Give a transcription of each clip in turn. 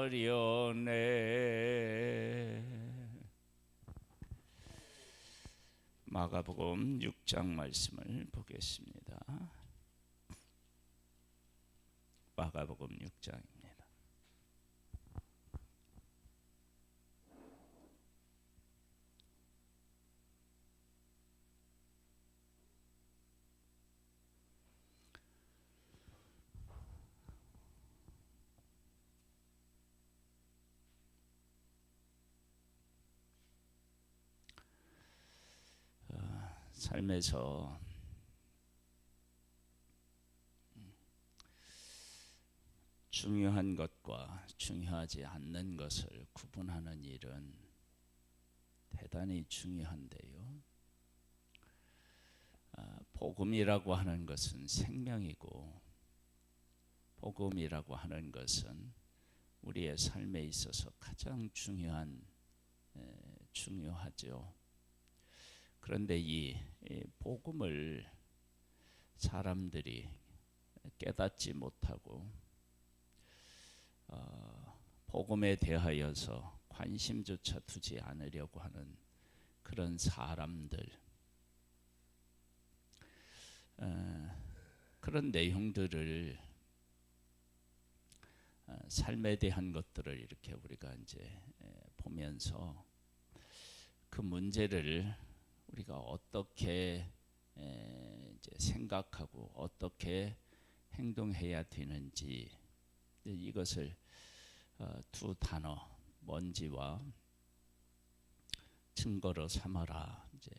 하려네. 마가복음 6장 말씀을 보겠습니다. 마가복음 6장입니다. 삶에서 중요한 것과 중요하지 않는 것을 구분하는 일은 대단히 중요한데요. 복음이라고 하는 것은 생명이고, 복음이라고 하는 것은 우리의 삶에 있어서 가장 중요하죠. 그런데 이 복음을 사람들이 깨닫지 못하고 복음에 대하여서 관심조차 두지 않으려고 하는 그런 사람들, 그런 내용들을, 삶에 대한 것들을 이렇게 우리가 이제 보면서 그 문제를 우리가 어떻게 이제 생각하고 어떻게 행동해야 되는지, 이것을 두 단어, 먼지와 증거로 삼아라, 이제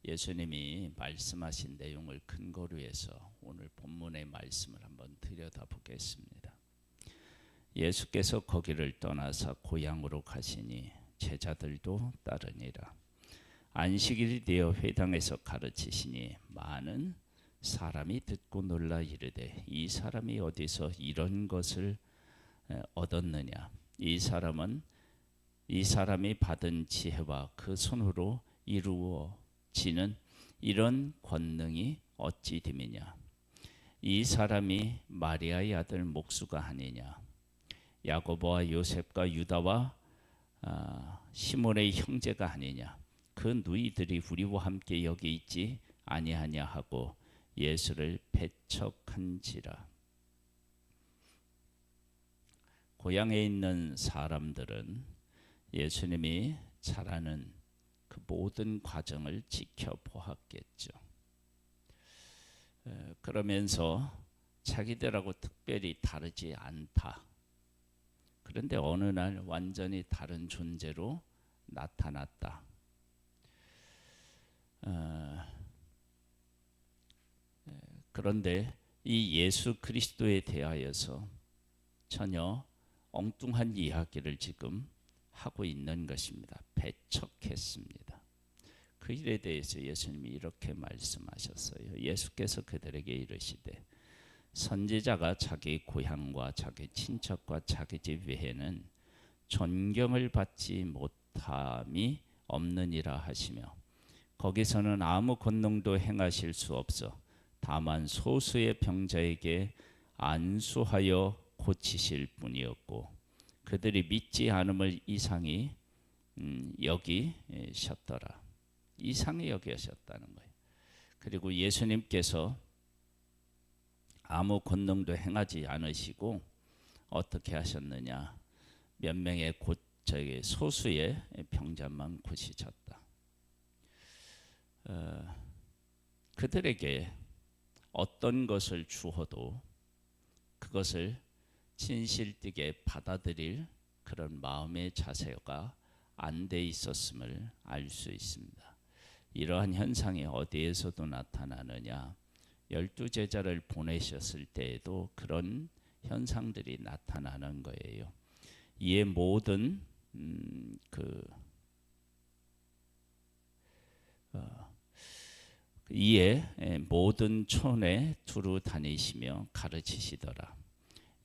예수님이 말씀하신 내용을 근거로 해서 오늘 본문의 말씀을 한번 들여다보겠습니다. 예수께서 거기를 떠나서 고향으로 가시니 제자들도 따르니라. 안식일이 되어 회당에서 가르치시니 많은 사람이 듣고 놀라 이르되, 이 사람이 어디서 이런 것을 얻었느냐? 이 사람이 받은 지혜와 그 손으로 이루어지는 이런 권능이 어찌 됨이냐? 이 사람이 마리아의 아들 목수가 아니냐? 야고보와 요셉과 유다와 시몬의 형제가 아니냐? 그 누이들이 우리와 함께 여기 있지 아니하냐 하고 예수를 배척한지라. 고향에 있는 사람들은 예수님이 자라는 그 모든 과정을 지켜보았겠죠. 그러면서 자기들하고 특별히 다르지 않다. 그런데 어느 날 완전히 다른 존재로 나타났다. 그런데 이 예수 그리스도에 대하여서 전혀 엉뚱한 이야기를 지금 하고 있는 것입니다. 배척했습니다. 그 일에 대해서 예수님이 이렇게 말씀하셨어요. 예수께서 그들에게 이르시되, 선지자가 자기 고향과 자기 친척과 자기 집 외에는 존경을 받지 못함이 없느니라 하시며, 거기서는 아무 권능도 행하실 수 없어 다만 소수의 병자에게 안수하여 고치실 뿐이었고, 그들이 믿지 않음을 이상히 여기셨더라. 이상히 여기셨다는 거예요. 그리고 예수님께서 아무 권능도 행하지 않으시고 어떻게 하셨느냐? 몇 명의 소수의 병자만 고치셨다. 그들에게 어떤 것을 주어도 그것을 진실되게 받아들일 그런 마음의 자세가 안 돼 있었음을 알 수 있습니다. 이러한 현상이 어디에서도 나타나느냐? 12제자를 보내셨을 때에도 그런 현상들이 나타나는 거예요. 이에 모든 모든 촌에 두루 다니시며 가르치시더라.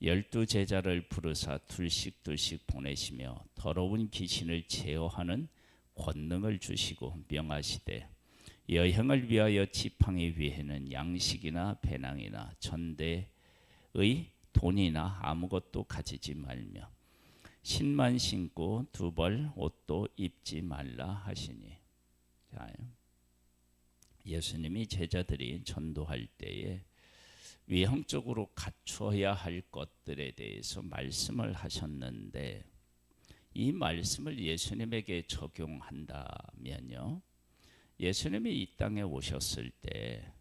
12제자를 부르사 둘씩 보내시며 더러운 귀신을 제어하는 권능을 주시고 명하시되, 여행을 위하여 지팡이 위에는 양식이나 배낭이나 전대의 돈이나 아무것도 가지지 말며 신만 신고 두 벌 옷도 입지 말라 하시니. 자, 예수님이 제자들이 전도할 때에 외형적으로 갖추어야 할 것들에 대해서 말씀을 하셨는데, 이 말씀을 예수님에게 적용한다면요, 예수님이 이 땅에 오셨을 때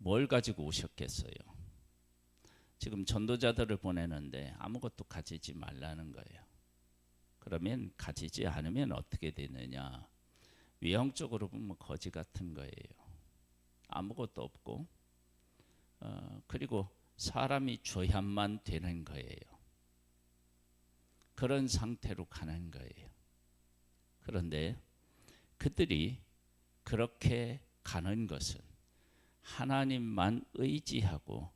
뭘 가지고 오셨겠어요? 지금 전도자들을 보내는데 아무것도 가지지 말라는 거예요. 그러면 가지지 않으면 어떻게 되느냐? 외형적으로 보면 거지 같은 거예요. 아무것도 없고, 그리고 사람이 줘야만 되는 거예요. 그런 상태로 가는 거예요. 그런데 그들이 그렇게 가는 것은 하나님만 의지하고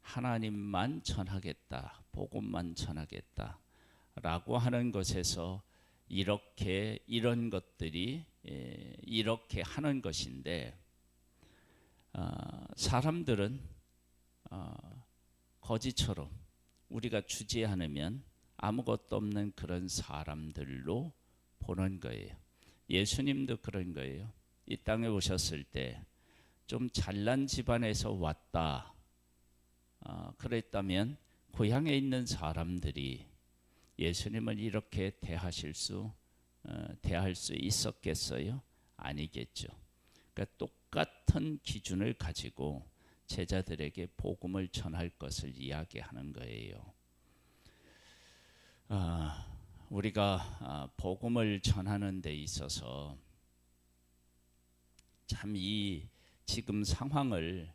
하나님만 전하겠다, 복음만 전하겠다 라고 하는 것에서 이런 것들이 이렇게 하는 것인데, 사람들은 거지처럼 우리가 주지 않으면 아무것도 없는 그런 사람들로 보는 거예요. 예수님도 그런 거예요. 이 땅에 오셨을 때 좀 잘난 집안에서 왔다 그랬다면 고향에 있는 사람들이 예수님을 이렇게 대할 수 있었겠어요? 아니겠죠. 그러니까 똑같은 기준을 가지고 제자들에게 복음을 전할 것을 이야기하는 거예요. 우리가 복음을 전하는 데 있어서 참 이 지금 상황을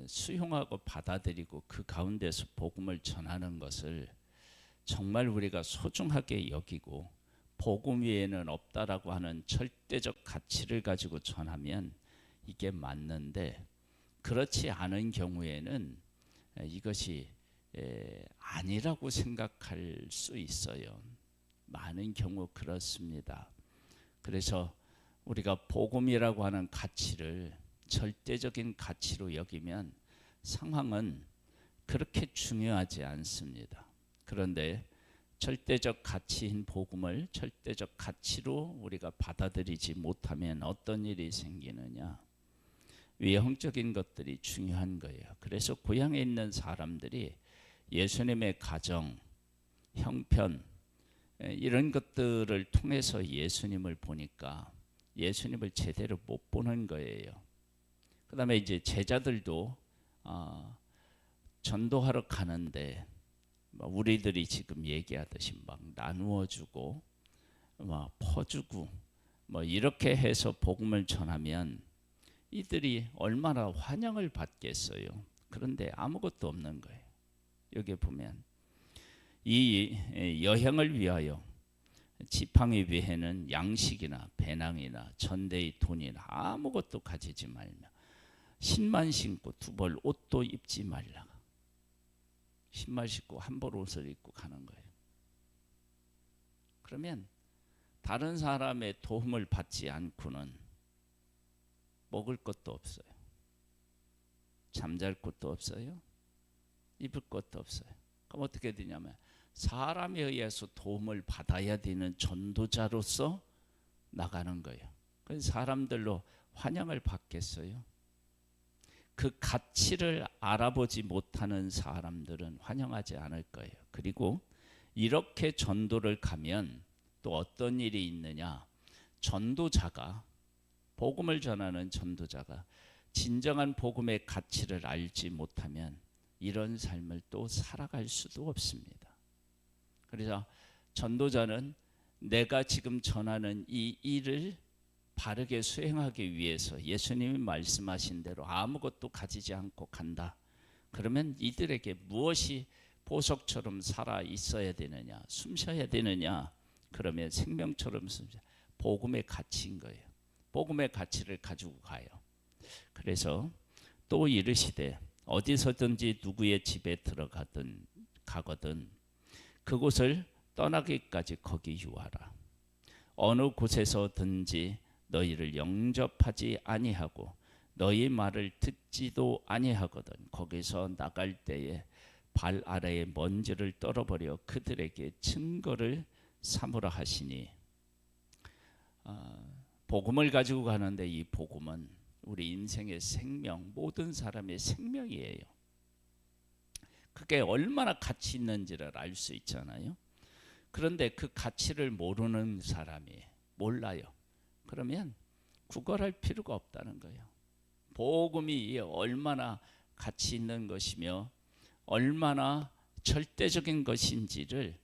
수용하고 받아들이고 그 가운데서 복음을 전하는 것을 정말 우리가 소중하게 여기고 복음 외에는 없다라고 하는 절대적 가치를 가지고 전하면 이게 맞는데, 그렇지 않은 경우에는 이것이 아니라고 생각할 수 있어요. 많은 경우 그렇습니다. 그래서 우리가 복음이라고 하는 가치를 절대적인 가치로 여기면 상황은 그렇게 중요하지 않습니다. 그런데 절대적 가치인 복음을 절대적 가치로 우리가 받아들이지 못하면 어떤 일이 생기느냐? 외형적인 것들이 중요한 거예요. 그래서 고향에 있는 사람들이 예수님의 가정, 형편 이런 것들을 통해서 예수님을 보니까 예수님을 제대로 못 보는 거예요. 그 다음에 이제 제자들도 전도하러 가는데 우리들이 지금 얘기하듯이 막 나누어주고 막 퍼주고 이렇게 해서 복음을 전하면 이들이 얼마나 환영을 받겠어요. 그런데 아무것도 없는 거예요. 여기 보면 이 여행을 위하여 지팡이 외에는 양식이나 배낭이나 전대의 돈이나 아무것도 가지지 말며 신만 신고 두 벌 옷도 입지 말라. 신발 신고 한 벌 옷을 입고 가는 거예요. 그러면 다른 사람의 도움을 받지 않고는 먹을 것도 없어요. 잠잘 곳도 없어요. 입을 것도 없어요. 그럼 어떻게 되냐면 사람에 의해서 도움을 받아야 되는 전도자로서 나가는 거예요. 그래서 사람들로 환영을 받겠어요? 그 가치를 알아보지 못하는 사람들은 환영하지 않을 거예요. 그리고 이렇게 전도를 가면 또 어떤 일이 있느냐? 전도자가, 복음을 전하는 전도자가 진정한 복음의 가치를 알지 못하면 이런 삶을 또 살아갈 수도 없습니다. 그래서 전도자는 내가 지금 전하는 이 일을 바르게 수행하기 위해서 예수님이 말씀하신 대로 아무것도 가지지 않고 간다. 그러면 이들에게 무엇이 보석처럼 살아 있어야 되느냐, 숨 쉬어야 되느냐? 그러면 생명처럼 복음의 가치인 거예요. 복음의 가치를 가지고 가요. 그래서 또 이르시되 어디서든지 누구의 집에 들어가든 가거든 그곳을 떠나기까지 거기 유하라. 어느 곳에서든지 너희를 영접하지 아니하고 너희 말을 듣지도 아니하거든. 거기서 나갈 때에 발 아래에 먼지를 떨어버려 그들에게 증거를 삼으라 하시니, 복음을 가지고 가는데 이 복음은 우리 인생의 생명, 모든 사람의 생명이에요. 그게 얼마나 가치 있는지를 알 수 있잖아요. 그런데 그 가치를 모르는 사람이 몰라요. 그러면 구걸할 필요가 없다는 거예요. 복음이 얼마나 가치 있는 것이며 얼마나 절대적인 것인지를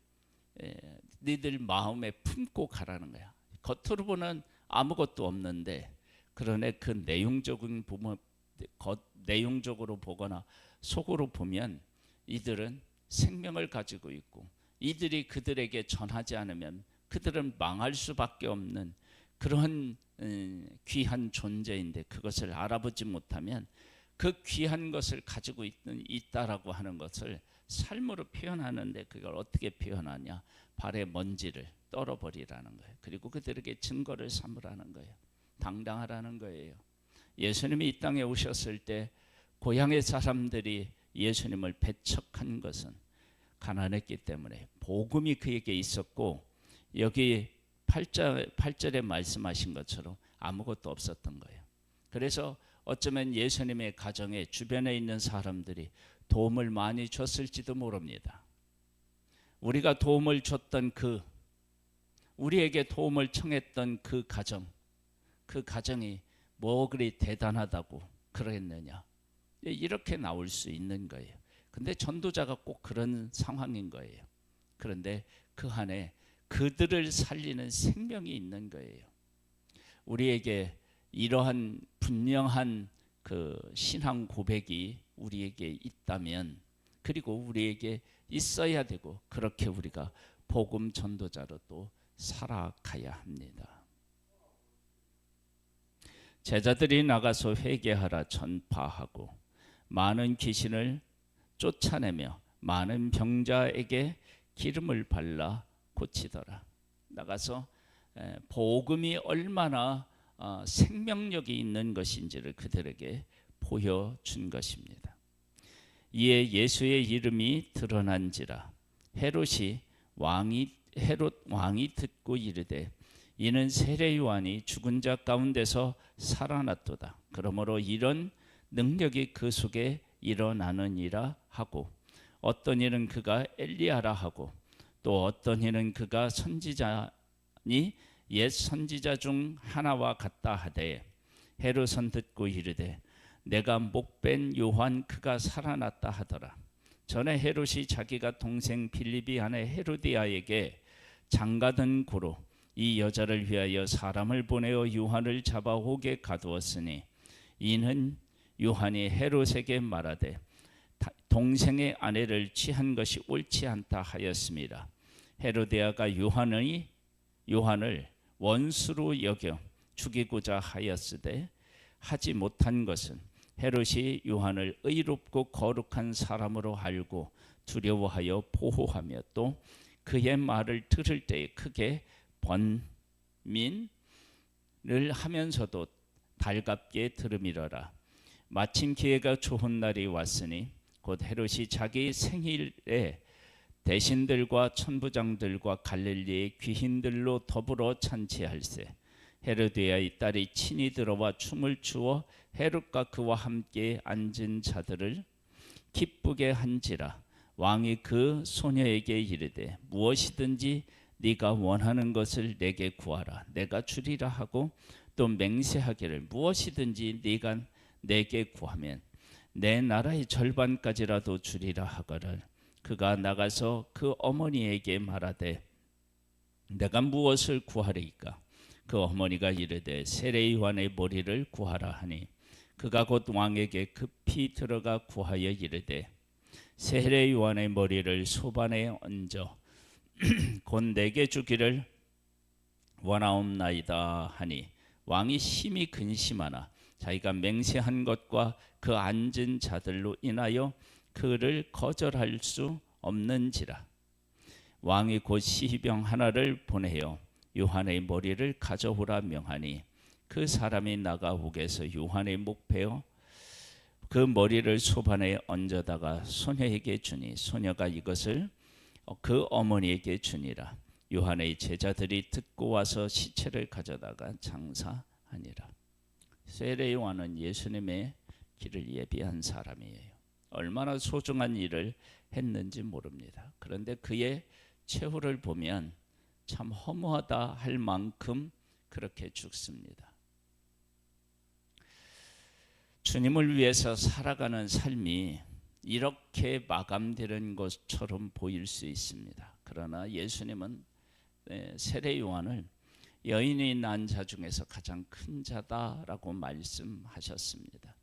너희들 마음에 품고 가라는 거야. 겉으로 보는 아무것도 없는데, 그러나 그 내용적인 부분, 내용적으로 보거나 속으로 보면 이들은 생명을 가지고 있고, 이들이 그들에게 전하지 않으면 그들은 망할 수밖에 없는 그런 귀한 존재인데, 그것을 알아보지 못하면 그 귀한 것을 가지고 있다라고 하는 것을 삶으로 표현하는데, 그걸 어떻게 표현하냐? 발에 먼지를 떨어버리라는 거예요. 그리고 그들에게 증거를 삼으라는 거예요. 당당하라는 거예요. 예수님이 이 땅에 오셨을 때 고향의 사람들이 예수님을 배척한 것은 가난했기 때문에 복음이 그에게 있었고, 여기 8절에 말씀하신 것처럼 아무것도 없었던 거예요. 그래서 어쩌면 예수님의 가정에 주변에 있는 사람들이 도움을 많이 줬을지도 모릅니다. 우리가 도움을 줬던 우리에게 도움을 청했던 그 가정이 뭐 그리 대단하다고 그러겠느냐, 이렇게 나올 수 있는 거예요. 근데 전도자가 꼭 그런 상황인 거예요. 그런데 그 안에 그들을 살리는 생명이 있는 거예요. 우리에게 이러한 분명한 그 신앙 고백이 우리에게 있다면, 그리고 우리에게 있어야 되고, 그렇게 우리가 복음 전도자로 또 살아가야 합니다. 제자들이 나가서 회개하라 전파하고 많은 귀신을 쫓아내며 많은 병자에게 기름을 발라 고치더라. 나가서 복음이 얼마나 생명력이 있는 것인지를 그들에게 보여준 것입니다. 이에 예수의 이름이 드러난지라 헤롯 왕이 듣고 이르되 이는 세례 요한이 죽은 자 가운데서 살아났도다. 그러므로 이런 능력이 그 속에 일어나느니라 하고, 어떤 이는 그가 엘리야라 하고, 또 어떤 이는 그가 선지자니 옛 선지자 중 하나와 같다 하되, 헤롯은 듣고 이르되 내가 목벤 요한 그가 살아났다 하더라. 전에 헤롯이 자기가 동생 빌립이 아내 헤로디아에게 장가든 고로 이 여자를 위하여 사람을 보내어 요한을 잡아오게 가두었으니, 이는 요한이 헤롯에게 말하되 동생의 아내를 취한 것이 옳지 않다 하였습니다. 헤로디아가 요한을 원수로 여겨 죽이고자 하였으되 하지 못한 것은 헤롯이 요한을 의롭고 거룩한 사람으로 알고 두려워하여 보호하며 또 그의 말을 들을 때에 크게 번민을 하면서도 달갑게 들음이러라. 마침 기회가 좋은 날이 왔으니 곧 헤롯이 자기 생일에 대신들과 천부장들과 갈릴리의 귀인들로 더불어 잔치할세. 헤로디아의 딸이 친히 들어와 춤을 추어 헤롯과 그와 함께 앉은 자들을 기쁘게 한지라. 왕이 그 소녀에게 이르되 무엇이든지 네가 원하는 것을 내게 구하라 내가 주리라 하고, 또 맹세하기를 무엇이든지 네가 내게 구하면 내 나라의 절반까지라도 주리라 하거늘. 그가 나가서 그 어머니에게 말하되 내가 무엇을 구하리이까? 그 어머니가 이르되 세례 요한의 머리를 구하라 하니, 그가 곧 왕에게 급히 들어가 구하여 이르되 세례 요한의 머리를 소반에 얹어 곧 내게 주기를 원하옵나이다 하니, 왕이 심히 근심하나 자기가 맹세한 것과 그 앉은 자들로 인하여 그를 거절할 수 없는지라. 왕이 곧 시병 하나를 보내어 요한의 머리를 가져오라 명하니, 그 사람이 나가 옥에서 요한의 목 베어 그 머리를 소반에 얹어다가 소녀에게 주니 소녀가 이것을 그 어머니에게 주니라. 요한의 제자들이 듣고 와서 시체를 가져다가 장사하니라. 세례 요한은 예수님의 길을 예비한 사람이에요. 얼마나 소중한 일을 했는지 모릅니다. 그런데 그의 최후를 보면 참 허무하다 할 만큼 그렇게 죽습니다. 주님을 위해서 살아가는 삶이 이렇게 마감되는 것처럼 보일 수 있습니다. 그러나 예수님은 세례 요한을 여인이 낳은 자 중에서 가장 큰 자다라고 말씀하셨습니다.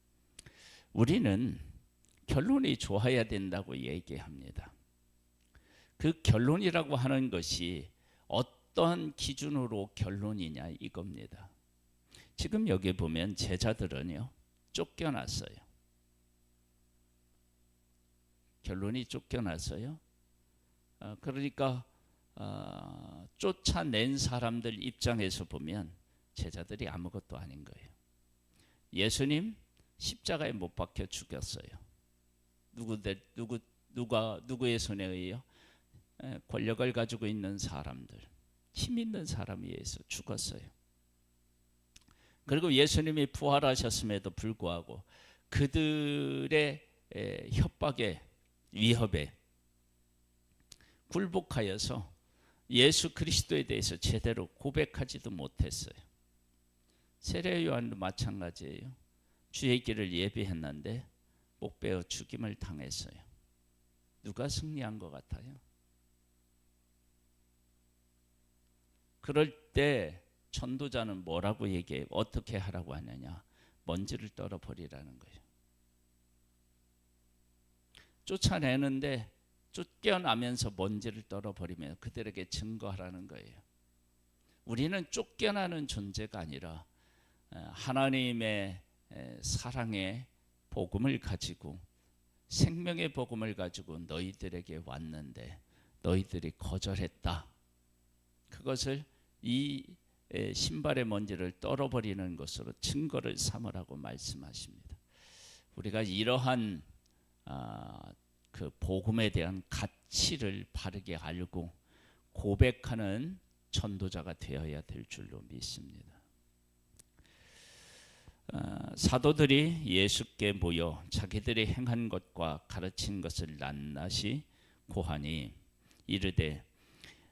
우리는 결론이 좋아야 된다고 얘기합니다. 그 결론이라고 하는 것이 어떤 기준으로 결론이냐 이겁니다. 지금 여기 보면 제자들은요 쫓겨났어요. 결론이 쫓겨났어요. 그러니까 쫓아낸 사람들 입장에서 보면 제자들이 아무것도 아닌 거예요. 예수님 십자가에 못 박혀 죽였어요. 누구의 손에 의해요? 권력을 가지고 있는 사람들, 힘 있는 사람에 의해서 죽었어요. 그리고 예수님이 부활하셨음에도 불구하고 그들의 협박에 위협에 굴복하여서 예수 그리스도에 대해서 제대로 고백하지도 못했어요. 세례 요한도 마찬가지예요. 주의 길을 예비했는데 목 베어 죽임을 당했어요. 누가 승리한 것 같아요? 그럴 때 전도자는 뭐라고 얘기해요? 어떻게 하라고 하느냐? 먼지를 떨어버리라는 거예요. 쫓아내는데 쫓겨나면서 먼지를 떨어버리면 그들에게 증거하라는 거예요. 우리는 쫓겨나는 존재가 아니라 하나님의 사랑의 복음을 가지고 생명의 복음을 가지고 너희들에게 왔는데 너희들이 거절했다. 그것을 이 신발의 먼지를 떨어버리는 것으로 증거를 삼으라고 말씀하십니다. 우리가 이러한 그 복음에 대한 가치를 바르게 알고 고백하는 전도자가 되어야 될 줄로 믿습니다. 사도들이 예수께 모여 자기들이 행한 것과 가르친 것을 낱낱이 고하니 이르되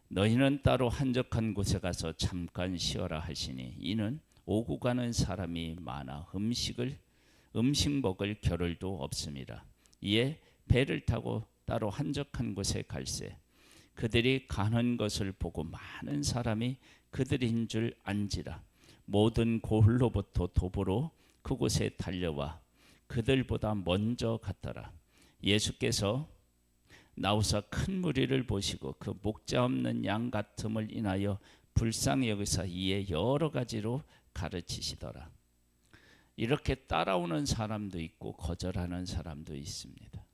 너희는 따로 한적한 곳에 가서 잠깐 쉬어라 하시니 이는 오고 가는 사람이 많아 음식 먹을 겨를도 없음이라. 이에 배를 타고 따로 한적한 곳에 갈새 그들이 가는 것을 보고 많은 사람이 그들인 줄 안지라. 모든 고을로부터 도보로 그곳에 달려와 그들보다 먼저 갔더라. 예수께서 나오사 큰 무리를 보시고 그 목자 없는 양 같음을 인하여 불쌍히 여기사 이에 여러 가지로 가르치시더라. 이렇게 따라오는 사람도 있고 거절하는 사람도 있습니다.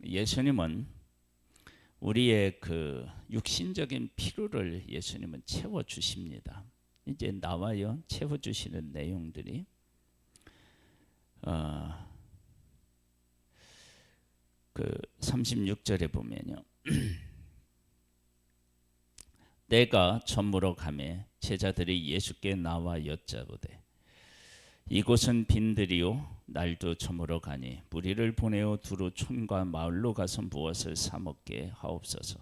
예수님은 우리의 그 육신적인 필요를 예수님은 채워 주십니다. 이제 나와요. 채워 주시는 내용들이 그 36절에 보면요. 내가 전무러 가매 제자들이 예수께 나와 여짜보되 이곳은 빈들이요 날도 저물어 가니 무리를 보내어 두루 촌과 마을로 가서 무엇을 사 먹게 하옵소서.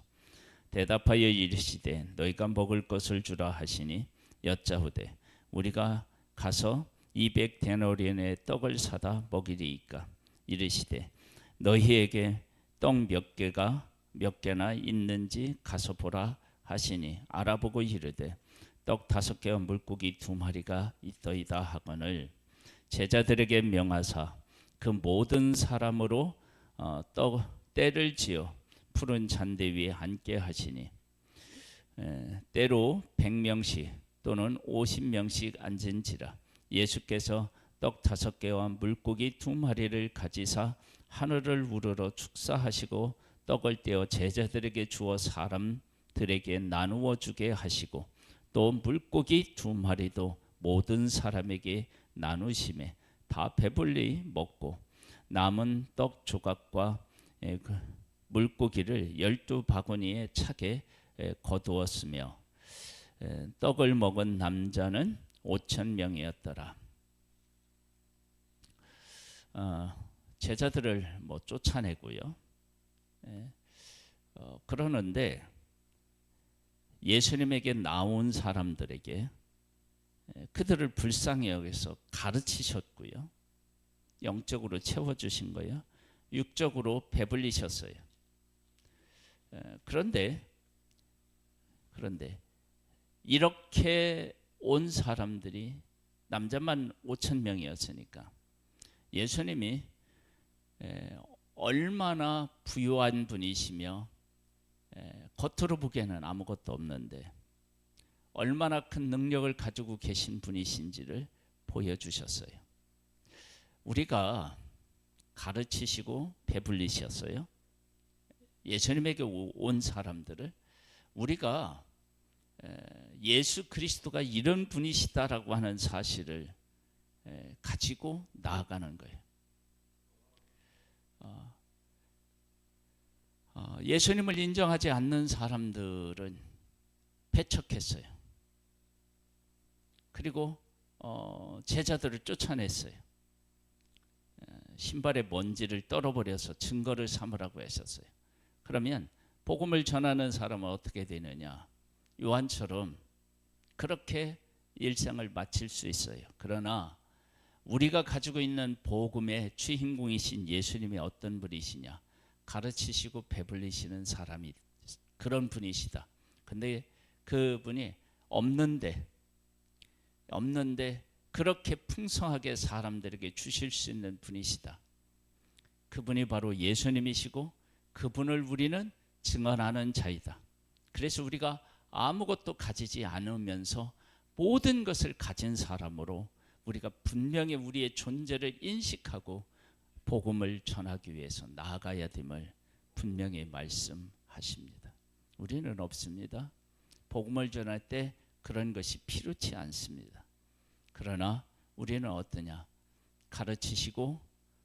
대답하여 이르시되 너희가 먹을 것을 주라 하시니 여짜오되 우리가 가서 200데나리온의 떡을 사다 먹이리이까. 이르시되 너희에게 떡 몇 개나 있는지 가서 보라 하시니 알아보고 이르되 떡 5개와 물고기 2마리가 있더이다 하거늘 제자들에게 명하사 그 모든 사람으로 때를 지어 푸른 잔대 위에 앉게 하시니 때로 100명씩 또는 50명씩 앉은지라. 예수께서 떡 5개와 물고기 2마리를 가지사 하늘을 우러러 축사하시고 떡을 떼어 제자들에게 주어 사람들에게 나누어 주게 하시고 또 물고기 2마리도 모든 사람에게 나누심에 다 배불리 먹고 남은 떡 조각과 그 물고기를 12바구니에 차게 거두었으며 떡을 먹은 남자는 5,000명이었더라. 제자들을 쫓아내고요. 그러는데 예수님에게 나온 사람들에게 그들을 불쌍히 여기서 가르치셨고요. 영적으로 채워주신 거예요. 육적으로 배불리셨어요. 그런데 이렇게 온 사람들이 남자만 5,000명이었으니까 예수님이 얼마나 부유한 분이시며 겉으로 보기에는 아무것도 없는데 얼마나 큰 능력을 가지고 계신 분이신지를 보여주셨어요. 우리가 가르치시고 배불리셨어요. 예수님에게 온 사람들을 우리가 예수 그리스도가 이런 분이시다라고 하는 사실을 가지고 나아가는 거예요. 예수님을 인정하지 않는 사람들은 배척했어요. 그리고 제자들을 쫓아냈어요. 신발에 먼지를 떨어버려서 증거를 삼으라고 하셨어요. 그러면 복음을 전하는 사람은 어떻게 되느냐? 요한처럼 그렇게 일생을 마칠 수 있어요. 그러나 우리가 가지고 있는 복음의 주인공이신 예수님이 어떤 분이시냐? 가르치시고 배불리시는 사람이 그런 분이시다. 근데 그분이 없는데 그렇게 풍성하게 사람들에게 주실 수 있는 분이시다. 그분이 바로 예수님이시고 그분을 우리는 증언하는 자이다. 그래서 우리가 아무것도 가지지 않으면서 모든 것을 가진 사람으로 우리가 분명히 우리의 존재를 인식하고 복음을 전하기 위해서 나아가야 됨을 분명히 말씀하십니다. 우리는 없습니다. 복음을 전할 때 그런 것이 필요치 않습니다. 그러나 우리는 어떠냐? 가르치시고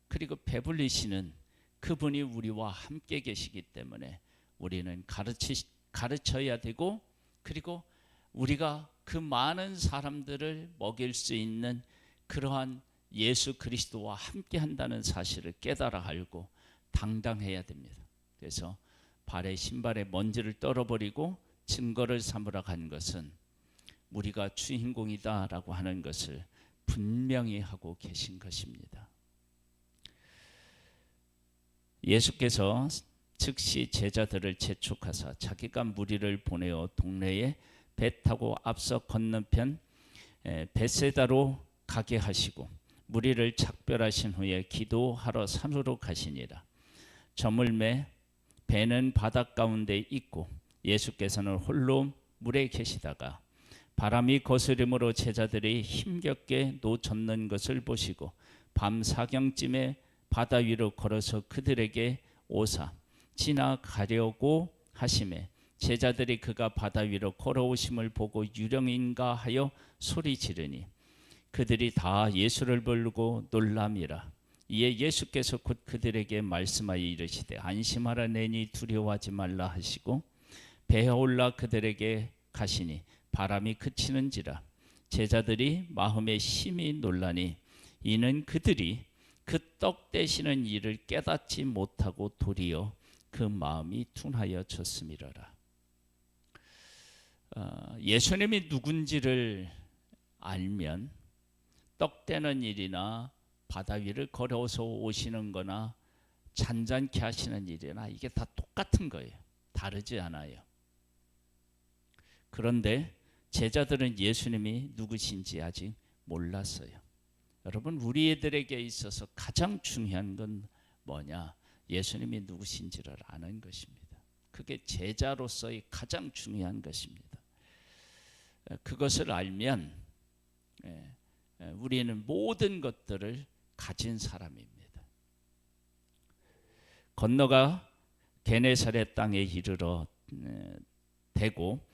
그리고 배불리시는 그분이 우리와 함께 계시기 때문에 우리는 가르쳐야 되고 그리고 우리가 그 많은 사람들을 먹일 수 있는 그러한 예수 그리스도와 함께 한다는 사실을 깨달아 알고 당당해야 됩니다. 그래서 발에 신발에 먼지를 떨어버리고 증거를 삼으라 한 것은 우리가 주인공이다라고 하는 것을 분명히 하고 계신 것입니다. 예수께서 즉시 제자들을 재촉하사 자기가 무리를 보내어 동네에 배 타고 앞서 건너편 벳세다로 가게 하시고 무리를 작별하신 후에 기도하러 산으로 가시니라. 저물매 배는 바닷 가운데 있고 예수께서는 홀로 물에 계시다가 바람이 거스림으로 제자들이 힘겹게 놓쳤는 것을 보시고 밤 사경쯤에 바다 위로 걸어서 그들에게 오사 지나가려고 하심에 제자들이 그가 바다 위로 걸어오심을 보고 유령인가 하여 소리 지르니 그들이 다 예수를 부르고 놀람이라. 이에 예수께서 곧 그들에게 말씀하여 이르시되 안심하라 내니 두려워하지 말라 하시고 배에 올라 그들에게 가시니 바람이 그치는지라. 제자들이 마음에 심히 놀라니 이는 그들이 그 떡 떼시는 일을 깨닫지 못하고 도리어 그 마음이 둔하여 졌음이라라. 예수님이 누군지를 알면 떡 떼는 일이나 바다 위를 걸어서 오시는 거나 잔잔케 하시는 일이나 이게 다 똑같은 거예요. 다르지 않아요. 그런데 제자들은 예수님이 누구신지 아직 몰랐어요. 여러분, 우리들에게 있어서 가장 중요한 건 뭐냐? 예수님이 누구신지를 아는 것입니다. 그게 제자로서의 가장 중요한 것입니다. 그것을 알면 우리는 모든 것들을 가진 사람입니다. 건너가 게네사렛 땅에 이르러 대고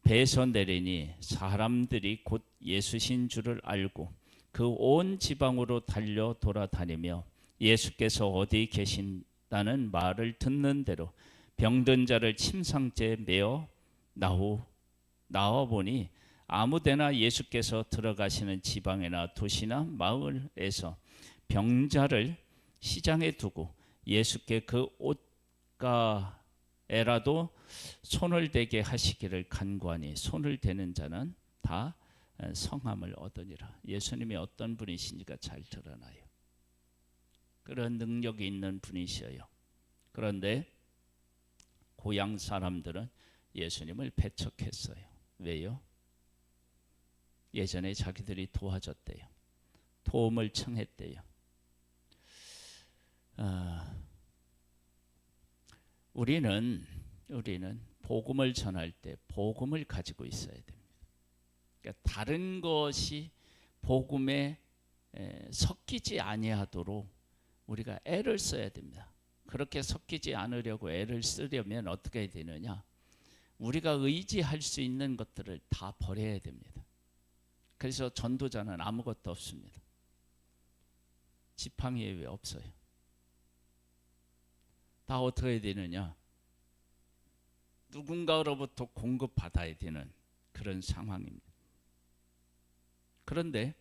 배에서 내리니 사람들이 곧 예수신 줄을 알고 그 온 지방으로 달려 돌아다니며 예수께서 어디 계신다는 말을 듣는 대로 병든 자를 침상째에 메어 나와 보니 아무데나 예수께서 들어가시는 지방이나 도시나 마을에서 병자를 시장에 두고 예수께 그 옷가에라도 손을 대게 하시기를 간구하니 손을 대는 자는 다 성함을 얻으니라. 예수님이 어떤 분이신지가 잘 드러나요. 그런 능력이 있는 분이셔요. 그런데 고향 사람들은 예수님을 배척했어요. 왜요? 예전에 자기들이 도와줬대요. 도움을 청했대요. 우리는 복음을 전할 때 복음을 가지고 있어야 됩니다. 그러니까 다른 것이 복음에 섞이지 아니하도록 우리가 애를 써야 됩니다. 그렇게 섞이지 않으려고 애를 쓰려면 어떻게 해야 되느냐? 우리가 의지할 수 있는 것들을 다 버려야 됩니다. 그래서 전도자는 아무것도 없습니다. 지팡이에 왜 없어요? 다 어떻게 해야 되느냐? 누군가로부터 공급받아야 되는 그런 상황입니다. 그런데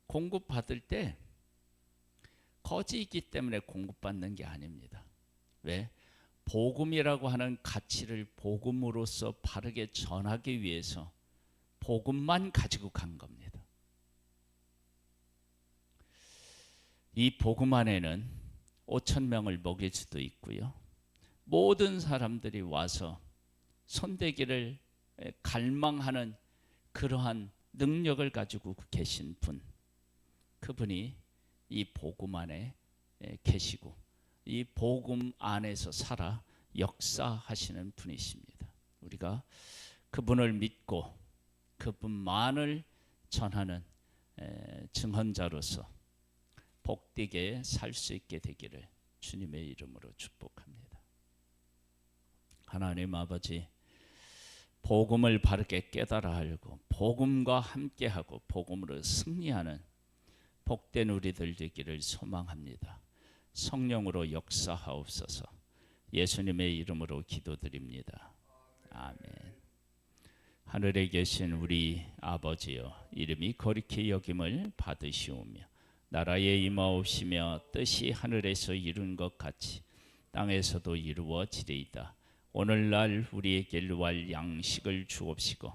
공급받을 때 거지이기 때문에 공급받는 게 아닙니다. 왜? 복음이라고 하는 가치를 복음으로서 바르게 전하기 위해서 복음만 가지고 간 겁니다. 이 복음 안에는 5,000명을 먹일 수도 있고요. 모든 사람들이 와서 손대기를 갈망하는 그러한 능력을 가지고 계신 분, 그분이 이 복음 안에 계시고 이 복음 안에서 살아 역사하시는 분이십니다. 우리가 그분을 믿고 그분만을 전하는 증언자로서 복되게 살 수 있게 되기를 주님의 이름으로 축복합니다. 하나님 아버지, 복음을 바르게 깨달아 알고 복음과 함께하고 복음으로 승리하는 복된 우리들 되기를 소망합니다. 성령으로 역사하옵소서. 예수님의 이름으로 기도드립니다. 아멘. 하늘에 계신 우리 아버지여, 이름이 거룩히 여김을 받으시오며 나라에 임하옵시며 뜻이 하늘에서 이룬 것 같이 땅에서도 이루어지리이다. 오늘날 우리에게 일할 양식을 주옵시고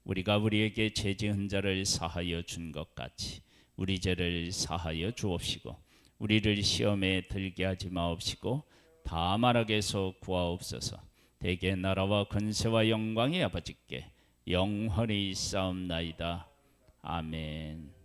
우리가 우리에게 죄 지은 자를 사하여 준 것 같이 우리 죄를 사하여 주옵시고 우리를 시험에 들게 하지 마옵시고 다만 악에서 구하옵소서. 대개 나라와 권세와 영광이 아버지께 영원히 있사옵나이다. 아멘.